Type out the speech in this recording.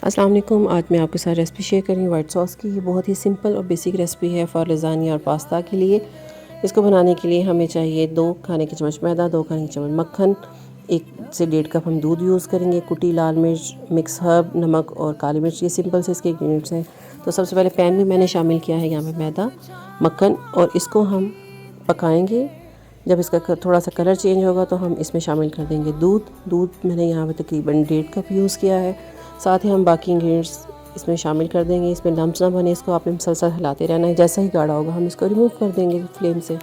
अस्सलाम वालेकुम। आज मैं आपके साथ रेसिपी शेयर कर रही हूँ वाइट सॉस की। ये बहुत ही सिंपल और बेसिक रेसिपी है फॉर लज़ानिया और पास्ता के लिए। इसको बनाने के लिए हमें चाहिए 2 खाने के चम्मच मैदा, 2 खाने के चम्मच मक्खन, 1 से 1.5 कप हम दूध यूज़ करेंगे, कुटी लाल मिर्च, मिक्स हर्ब, नमक और काली मिर्च। ये सिंपल से इसके इंग्रेडिएंट्स हैं। तो सबसे पहले पैन में मैंने शामिल किया है यहाँ पे मैदा, मक्खन और इसको हम पकाएंगे। जब इसका थोड़ा सा कलर चेंज होगा तो हम इसमें शामिल कर देंगे दूध मैंने यहाँ पे तकरीबन 1.5 कप यूज़ किया है। साथ ही हम बाकी इंग्रेडिएंट्स इसमें शामिल कर देंगे। इसमें लम्स ना बने, इसको आपने मुसलसल हिलाते रहना है। जैसा ही गाढ़ा होगा हम इसको रिमूव कर देंगे फ्लेम से।